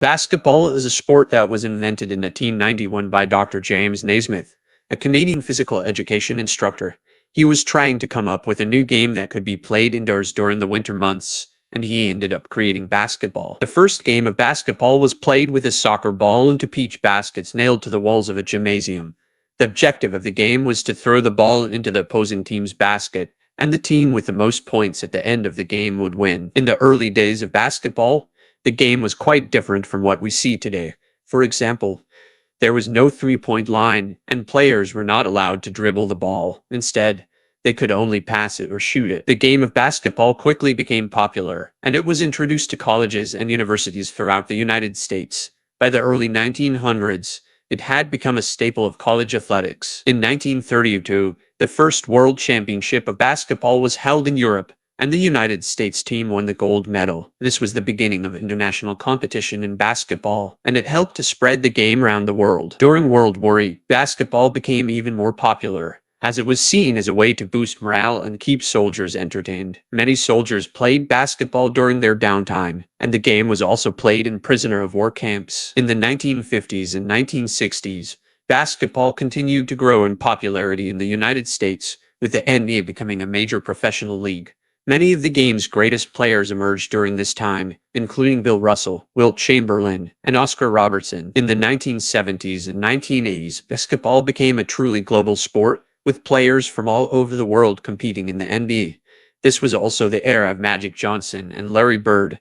Basketball is a sport that was invented in 1891 by Dr. James Naismith, a Canadian physical education instructor. He was trying to come up with a new game that could be played indoors during the winter months, and he ended up creating basketball. The first game of basketball was played with a soccer ball and two peach baskets nailed to the walls of a gymnasium. The objective of the game was to throw the ball into the opposing team's basket, and the team with the most points at the end of the game would win. In the early days of basketball, the game was quite different from what we see today. For example, there was no three-point line, and players were not allowed to dribble the ball. Instead, they could only pass it or shoot it. The game of basketball quickly became popular, and it was introduced to colleges and universities throughout the United States. By the early 1900s, it had become a staple of college athletics. In 1932, the first World Championship of basketball was held in Europe, and the United States team won the gold medal. This was the beginning of international competition in basketball, and it helped to spread the game around the world. During World War I, basketball became even more popular, as it was seen as a way to boost morale and keep soldiers entertained. Many soldiers played basketball during their downtime, and the game was also played in prisoner of war camps. In the 1950s and 1960s, basketball continued to grow in popularity in the United States, with the NBA becoming a major professional league. Many of the game's greatest players emerged during this time, including Bill Russell, Wilt Chamberlain, and Oscar Robertson. In the 1970s and 1980s, basketball became a truly global sport, with players from all over the world competing in the NBA. This was also the era of Magic Johnson and Larry Bird,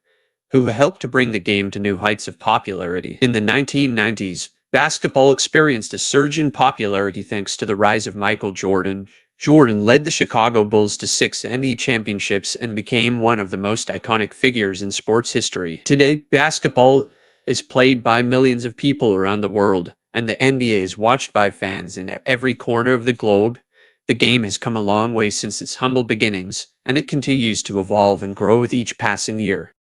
who helped to bring the game to new heights of popularity. In the 1990s, basketball experienced a surge in popularity thanks to the rise of Michael Jordan. Jordan led the Chicago Bulls to 6 NBA championships and became one of the most iconic figures in sports history. Today, basketball is played by millions of people around the world, and the NBA is watched by fans in every corner of the globe. The game has come a long way since its humble beginnings, and it continues to evolve and grow with each passing year.